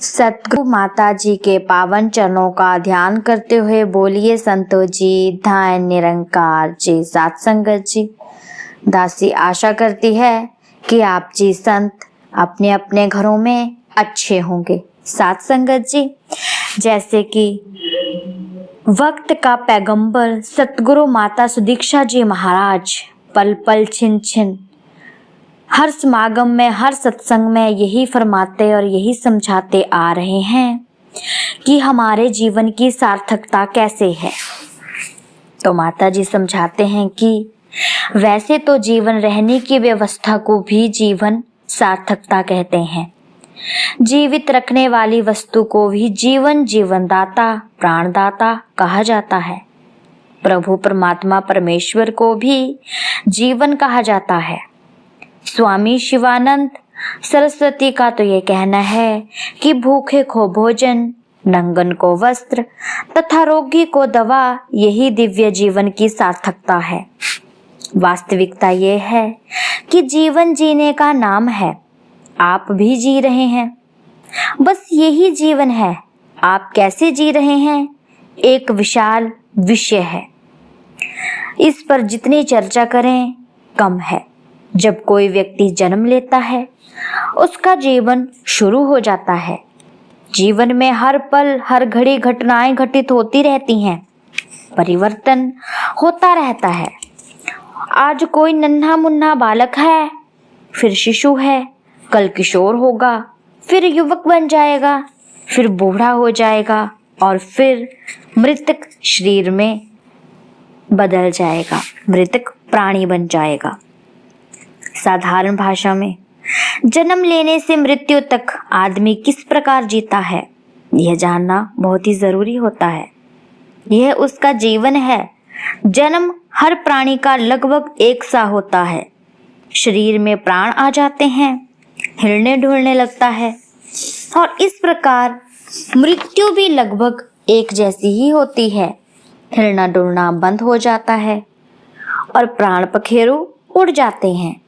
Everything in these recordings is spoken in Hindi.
सतगुरु माता जी के पावन चरणों का ध्यान करते हुए बोलिए संतो जी धाय निरंकार जी। साथ संगत जी, दासी आशा करती है कि आप जी संत अपने अपने घरों में अच्छे होंगे। साथ संगत जी, जैसे कि वक्त का पैगंबर सतगुरु माता सुदीक्षा जी महाराज पल पल छिन छिन हर समागम में, हर सत्संग में यही फरमाते और यही समझाते आ रहे हैं कि हमारे जीवन की सार्थकता कैसे है। तो माता जी समझाते हैं कि वैसे तो जीवन रहने की व्यवस्था को भी जीवन सार्थकता कहते हैं। जीवित रखने वाली वस्तु को भी जीवन जीवनदाता, प्राणदाता कहा जाता है। प्रभु परमात्मा परमेश्वर को भी जीवन कहा जाता है। स्वामी शिवानंद सरस्वती का तो ये कहना है कि भूखे को भोजन, नंगन को वस्त्र तथा रोगी को दवा, यही दिव्य जीवन की सार्थकता है। वास्तविकता ये है कि जीवन जीने का नाम है। आप भी जी रहे हैं, बस यही जीवन है। आप कैसे जी रहे हैं एक विशाल विषय है। इस पर जितनी चर्चा करें कम है। जब कोई व्यक्ति जन्म लेता है, उसका जीवन शुरू हो जाता है। जीवन में हर पल हर घड़ी घटनाएं घटित होती रहती हैं, परिवर्तन होता रहता है। आज कोई नन्हा मुन्ना बालक है, फिर शिशु है, कल किशोर होगा, फिर युवक बन जाएगा, फिर बूढ़ा हो जाएगा और फिर मृतक शरीर में बदल जाएगा, मृतक प्राणी बन जाएगा। साधारण भाषा में जन्म लेने से मृत्यु तक आदमी किस प्रकार जीता है, यह जानना बहुत ही जरूरी होता है। यह उसका जीवन है। जन्म हर प्राणी का लगभग एक सा होता है। शरीर में प्राण आ जाते हैं, हिलने डुलने लगता है और इस प्रकार मृत्यु भी लगभग एक जैसी ही होती है। हिलना डुलना बंद हो जाता है और प्राण पखेरु उड़ जाते हैं।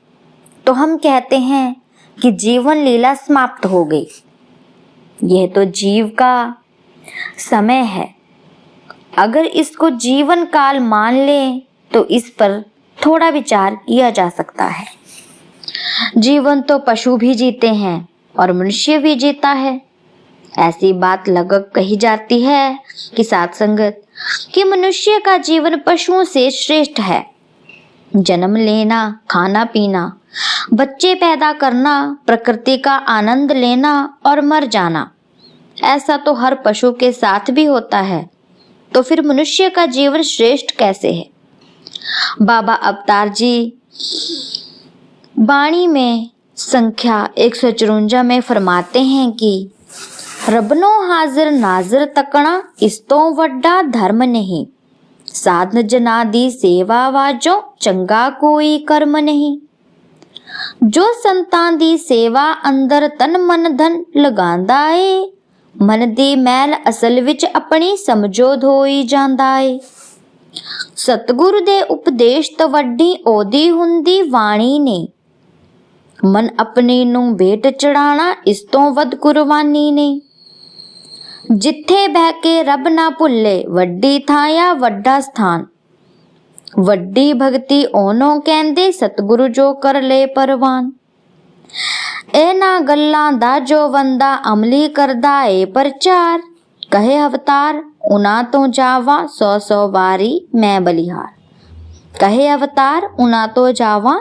तो हम कहते हैं कि जीवन लीला समाप्त हो गई। यह तो जीव का समय है। अगर इसको जीवन काल मान लें तो इस पर थोड़ा विचार किया जा सकता है। जीवन तो पशु भी जीते हैं और मनुष्य भी जीता है। ऐसी बात लगभग कही जाती है कि साथ संगत कि मनुष्य का जीवन पशुओं से श्रेष्ठ है। जन्म लेना, खाना पीना, बच्चे पैदा करना, प्रकृति का आनंद लेना और मर जाना, ऐसा तो हर पशु के साथ भी होता है। तो फिर मनुष्य का जीवन श्रेष्ठ कैसे है? बाबा अवतार जी वाणी में संख्या 154 में फरमाते हैं कि रबनो हाजिर नाजिर तकना इस तो वड्डा धर्म नहीं, साधन जना दी सेवा वाजो चंगा कोई कर्म नहीं। जो संतां दी सेवा अंदर तन मन धन लगांदा ਏ, मन दी मैल असल विच अपनी समझो धोई जांदा ਏ। सतगुरु दे उपदेश तो वड्डी ओदी हुंदी वाणी ने, मन अपनी नूं भेट चढ़ाना इस तो वध कुर्बानी ने। जिथे बह के रब ना भुल्ले वड्डी थां या वड्डा स्थान, वड्डी भगती ओनो कहंदे सतगुरु जो कर ले परवान। इन्हां गल्लां दा जो बंदा अमली करदा ए प्रचार, कहे अवतार उना तो जावा 100 वारी मैं बलिहार। कहे अवतार उना तो जावा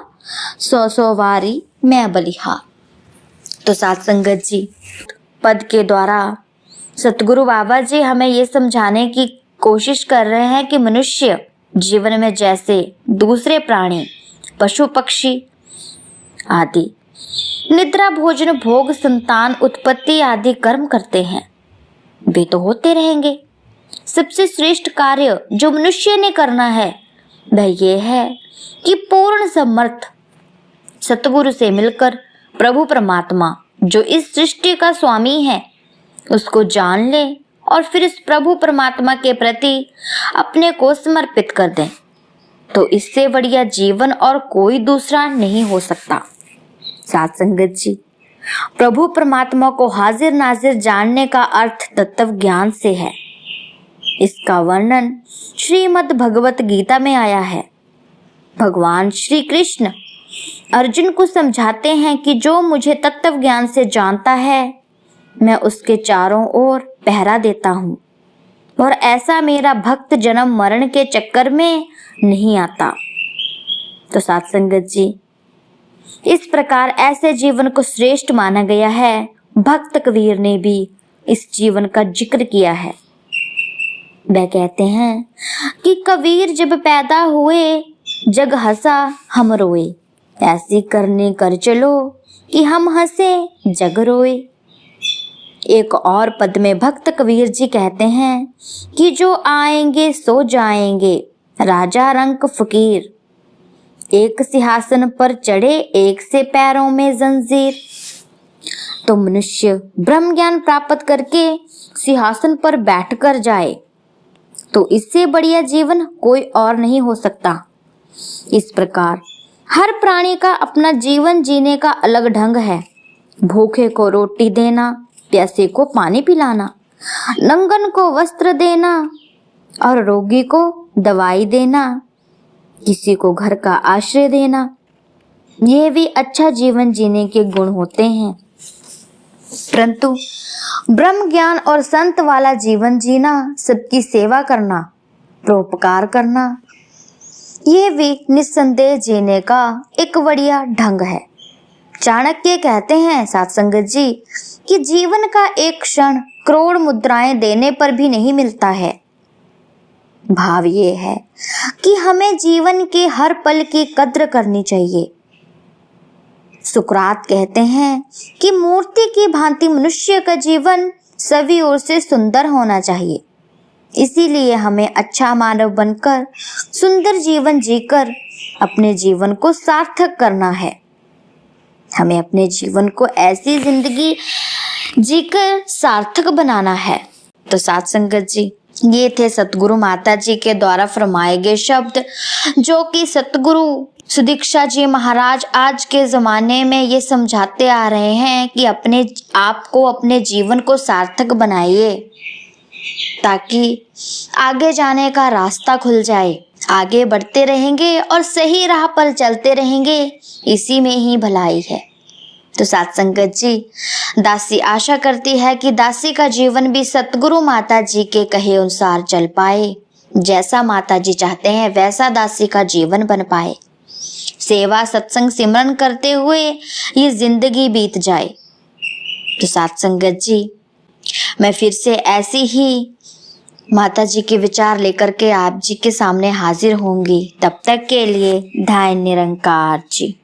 100 वारी मैं बलिहार। तो साथ संगत जी, पद के द्वारा सतगुरु बाबा जी हमें ये समझाने की कोशिश कर रहे हैं कि मनुष्य जीवन में जैसे दूसरे प्राणी, पशु पक्षी आदि निद्रा, भोजन, भोग, संतान उत्पत्ति आदि कर्म करते हैं, वे तो होते रहेंगे। सबसे श्रेष्ठ कार्य जो मनुष्य ने करना है वह ये है कि पूर्ण समर्थ सतगुरु से मिलकर प्रभु परमात्मा जो इस सृष्टि का स्वामी है उसको जान ले और फिर इस प्रभु परमात्मा के प्रति अपने को समर्पित कर दें। तो इससे बढ़िया जीवन और कोई दूसरा नहीं हो सकता। साथ संगत जी, प्रभु परमात्मा को हाजिर नाजिर जानने का अर्थ तत्व ज्ञान से है। इसका वर्णन श्रीमद् भगवत गीता में आया है। भगवान श्री कृष्ण अर्जुन को समझाते हैं कि जो मुझे तत्व ज्ञान से जानता है, मैं उसके चारों ओर पहरा देता हूँ और ऐसा मेरा भक्त जन्म मरण के चक्कर में नहीं आता। तो साध संगत जी, इस प्रकार ऐसे जीवन को श्रेष्ठ माना गया है। भक्त कबीर ने भी इस जीवन का जिक्र किया है। वह कहते हैं कि कबीर जब पैदा हुए, जग हंसा हम रोए, ऐसी करने कर चलो कि हम हंसे जग रोए। एक और पद में भक्त कबीर जी कहते हैं कि जो आएंगे सो जाएंगे, राजा रंक फकीर, एक सिंहासन पर चढ़े, एक से पैरों में जंजीर। तो मनुष्य ब्रह्म ज्ञान प्राप्त करके सिंहासन पर बैठकर जाए तो इससे बढ़िया जीवन कोई और नहीं हो सकता। इस प्रकार हर प्राणी का अपना जीवन जीने का अलग ढंग है। भूखे को रोटी देना, प्यासे को पानी पिलाना, नंगन को वस्त्र देना और रोगी को दवाई देना, किसी को घर का आश्रय देना, ये भी अच्छा जीवन जीने के गुण होते हैं। परंतु ब्रह्म ज्ञान और संत वाला जीवन जीना, सबकी सेवा करना, परोपकार करना, ये भी निस्संदेह जीने का एक बढ़िया ढंग है। चाणक्य कहते हैं साध संगत जी कि जीवन का एक क्षण करोड़ मुद्राएं देने पर भी नहीं मिलता है। भाव ये है कि हमें जीवन के हर पल की कद्र करनी चाहिए। सुकरात कहते हैं कि मूर्ति की भांति मनुष्य का जीवन सभी ओर से सुंदर होना चाहिए। इसीलिए हमें अच्छा मानव बनकर सुंदर जीवन जीकर अपने जीवन को सार्थक करना है। हमें अपने जीवन को ऐसी जिंदगी जीकर सार्थक बनाना है। तो साध संगत जी, ये थे सतगुरु माता जी के द्वारा फरमाए गए शब्द, जो कि सतगुरु सुदीक्षा जी महाराज आज के जमाने में ये समझाते आ रहे हैं कि अपने आप को, अपने जीवन को सार्थक बनाइए ताकि आगे जाने का रास्ता खुल जाए। आगे बढ़ते रहेंगे और सही राह पर चलते रहेंगे, इसी में ही भलाई है। तो साध संगत जी, दासी आशा करती है कि दासी का जीवन भी सतगुरु माता जी के कहे अनुसार चल पाए। जैसा माता जी चाहते हैं वैसा दासी का जीवन बन पाए। सेवा सत्संग सिमरन करते हुए ये जिंदगी बीत जाए। तो साध संगत जी, मैं फिर से ऐसी ही माता जी के विचार लेकर के आप जी के सामने हाजिर होंगी। तब तक के लिए धन्य निरंकार जी।